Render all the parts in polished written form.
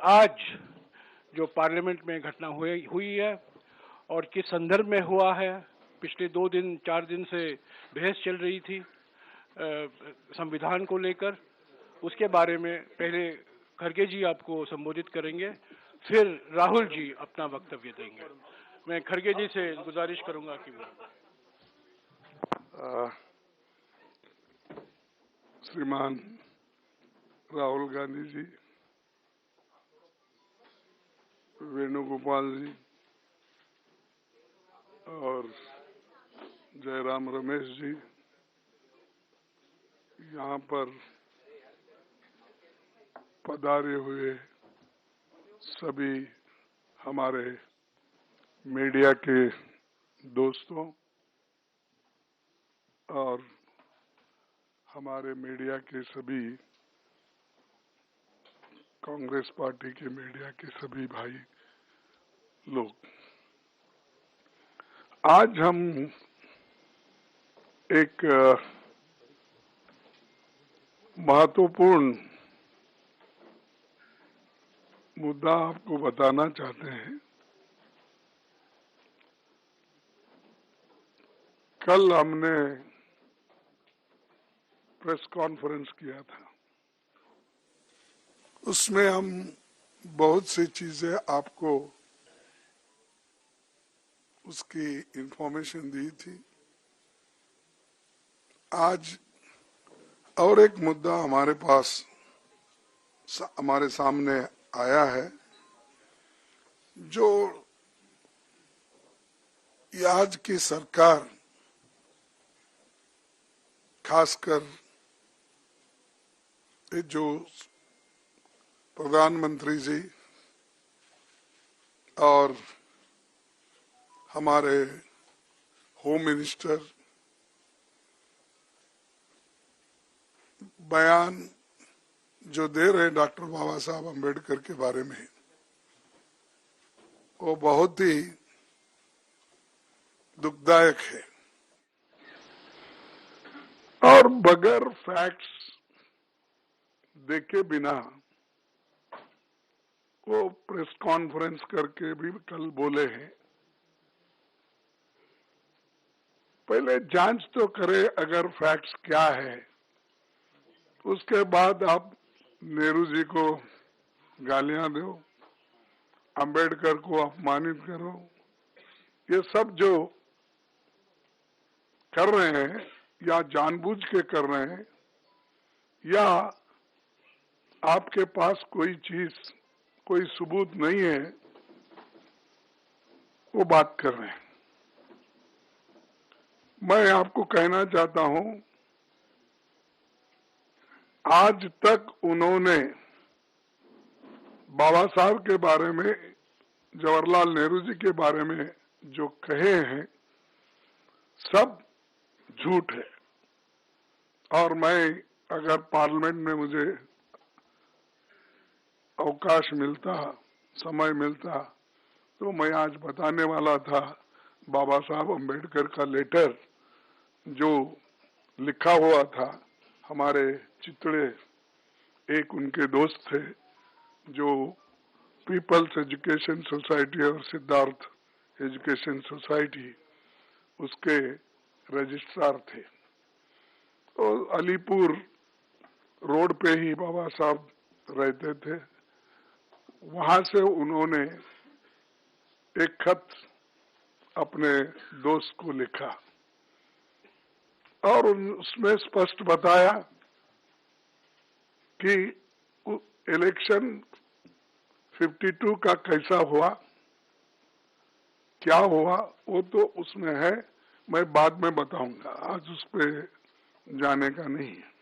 आज जो पार्लियामेंट में घटना हुई है और किस संदर्भ में हुआ है, पिछले 4 दिन से बहस चल रही थी संविधान को लेकर, उसके बारे में पहले खड़गे जी आपको संबोधित करेंगे, फिर राहुल जी अपना वक्तव्य देंगे। मैं खड़गे जी से गुजारिश करूंगा कि श्रीमान राहुल गांधी जी, वेणुगोपाल जी और जयराम रमेश जी, यहाँ पर पधारे हुए सभी हमारे मीडिया के दोस्तों और हमारे मीडिया के सभी कांग्रेस पार्टी के मीडिया के सभी भाई लोग, आज हम एक महत्वपूर्ण मुद्दा आपको बताना चाहते हैं। कल हमने प्रेस कॉन्फ्रेंस किया था, उसमें हम बहुत सी चीजें आपको उसकी इंफॉर्मेशन दी थी। आज और एक मुद्दा हमारे पास हमारे सामने आया है, जो आज की सरकार, खासकर जो प्रधानमंत्री जी और हमारे होम मिनिस्टर बयान जो दे रहे हैं डॉक्टर बाबा साहब अम्बेडकर के बारे में, वो बहुत ही दुखदायक है और बगैर फैक्ट्स देखे बिना वो प्रेस कॉन्फ्रेंस करके भी कल बोले हैं। पहले जांच तो करे अगर फैक्ट्स क्या है, उसके बाद आप नेहरू जी को गालियां दो, अंबेडकर को अपमानित करो। ये सब जो कर रहे हैं या जानबूझ के कर रहे हैं या आपके पास कोई चीज, कोई सबूत नहीं है, वो बात कर रहे हैं। मैं आपको कहना चाहता हूं, आज तक उन्होंने बाबा साहब के बारे में, जवाहरलाल नेहरू जी के बारे में जो कहे हैं, सब झूठ है। और मैं अगर पार्लियामेंट में मुझे अवकाश मिलता, समय मिलता, तो मैं आज बताने वाला था बाबा साहब अम्बेडकर का लेटर जो लिखा हुआ था। हमारे चितड़े एक उनके दोस्त थे जो पीपल्स एजुकेशन सोसाइटी और सिद्धार्थ एजुकेशन सोसाइटी, उसके रजिस्ट्रार थे। तो अलीपुर रोड पे ही बाबा साहब रहते थे। वहां से उन्होंने एक खत अपने दोस्त को लिखा और उसमें स्पष्ट बताया कि इलेक्शन 52 का कैसा हुआ, क्या हुआ, वो तो उसमें है, मैं बाद में बताऊंगा, आज उस पर जाने का नहीं है।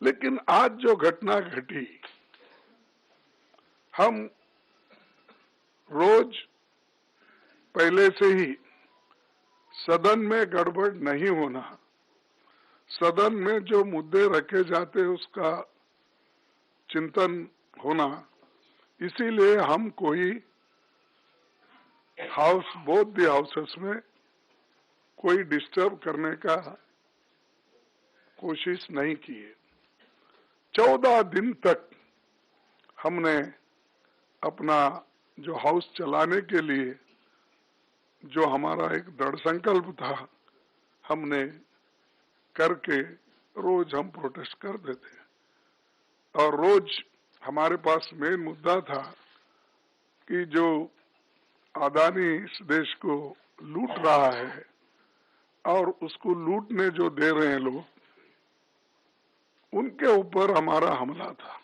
लेकिन आज जो घटना घटी, हम रोज पहले से ही सदन में गड़बड़ नहीं होना, सदन में जो मुद्दे रखे जाते उसका चिंतन होना, इसीलिए हम कोई हाउस, बोथ द हाउसेस में कोई डिस्टर्ब करने का कोशिश नहीं की है। 14 दिन तक हमने अपना जो हाउस चलाने के लिए जो हमारा एक दृढ़ संकल्प था, हमने करके रोज हम प्रोटेस्ट करते थे। और रोज हमारे पास मेन मुद्दा था कि जो अदानी इस देश को लूट रहा है और उसको लूटने जो दे रहे हैं लोग, उनके ऊपर हमारा हमला था।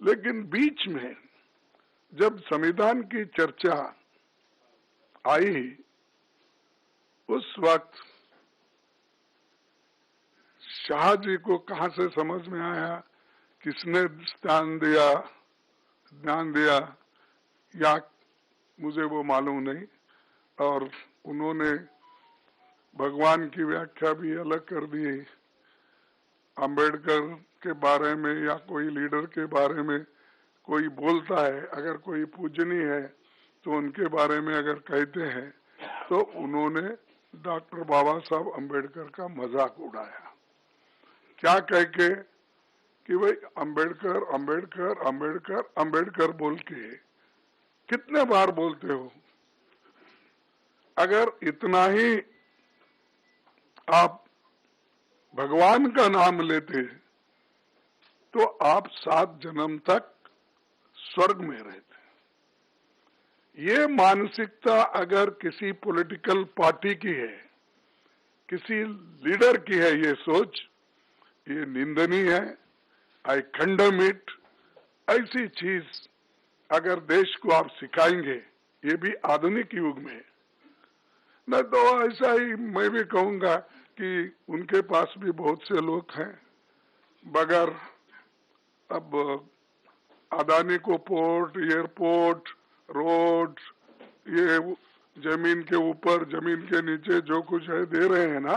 लेकिन बीच में जब संविधान की चर्चा आई, उस वक्त शाह जी को कहां से समझ में आया, किसने ध्यान दिया या मुझे वो मालूम नहीं, और उन्होंने भगवान की व्याख्या भी अलग कर दी। अंबेडकर के बारे में या कोई लीडर के बारे में कोई बोलता है, अगर कोई पूजनीय है तो उनके बारे में अगर कहते हैं तो उन्होंने डॉक्टर बाबा साहब अंबेडकर का मजाक उड़ाया। क्या कह के कि भाई अंबेडकर अंबेडकर अंबेडकर अंबेडकर बोल के कितने बार बोलते हो? अगर इतना ही आप भगवान का नाम लेते तो आप 7 जन्म तक स्वर्ग में रहते। ये मानसिकता अगर किसी पॉलिटिकल पार्टी की है, किसी लीडर की है, ये सोच, ये निंदनीय है। आई कंडेम इट। ऐसी चीज अगर देश को आप सिखाएंगे, ये भी आधुनिक युग में, न तो ऐसा ही मैं भी कहूंगा कि उनके पास भी बहुत से लोग हैं, मगर अब अदानी को पोर्ट, एयरपोर्ट, रोड, ये जमीन के ऊपर जमीन के नीचे जो कुछ है दे रहे हैं ना,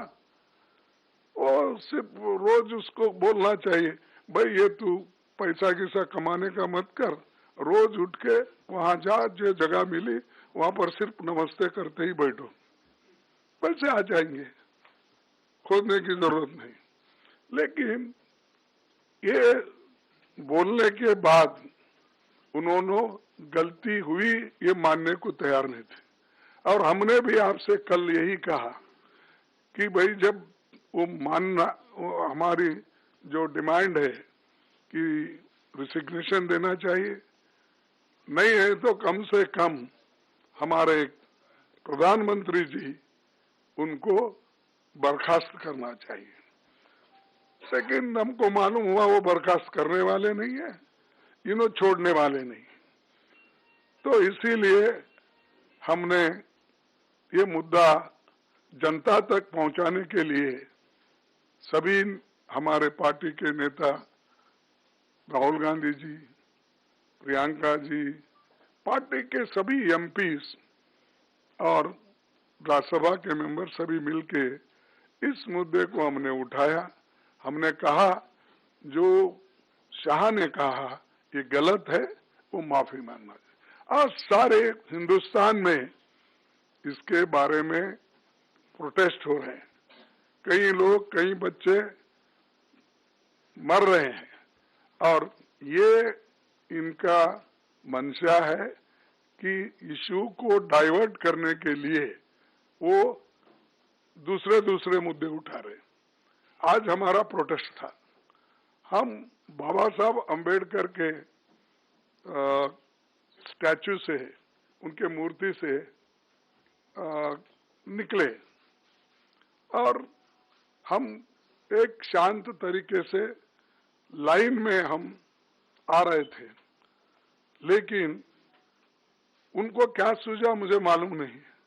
और सिर्फ रोज उसको बोलना चाहिए, भाई ये तू पैसा किसा कमाने का मत कर, रोज उठ के वहां जा, जो जगह मिली वहां पर सिर्फ नमस्ते करते ही बैठो, पैसे आ जाएंगे, खोदने की जरूरत नहीं। लेकिन ये बोलने के बाद उन्होंने गलती हुई ये मानने को तैयार नहीं थे। और हमने भी आपसे कल यही कहा कि भाई जब वो मानना, हमारी जो डिमांड है कि रिसिग्नेशन देना चाहिए, नहीं है तो कम से कम हमारे प्रधानमंत्री जी उनको बर्खास्त करना चाहिए। लेकिन हमको मालूम हुआ वो बर्खास्त करने वाले नहीं है, इन्हों छोड़ने वाले नहीं। तो इसीलिए हमने ये मुद्दा जनता तक पहुंचाने के लिए सभी हमारे पार्टी के नेता राहुल गांधी जी, प्रियंका जी, पार्टी के सभी एमपीस और राज्यसभा के मेंबर सभी मिलके इस मुद्दे को हमने उठाया। हमने कहा जो शाह ने कहा ये गलत है, वो माफी मांगना चाहिए। आज सारे हिंदुस्तान में इसके बारे में प्रोटेस्ट हो रहे हैं, कई लोग, कई बच्चे मर रहे हैं, और ये इनका मंशा है कि इशू को डाइवर्ट करने के लिए वो दूसरे मुद्दे उठा रहे। आज हमारा प्रोटेस्ट था, हम बाबा साहब अंबेडकर के स्टैचू से, उनके मूर्ति से निकले और हम एक शांत तरीके से लाइन में हम आ रहे थे। लेकिन उनको क्या सूझा मुझे मालूम नहीं,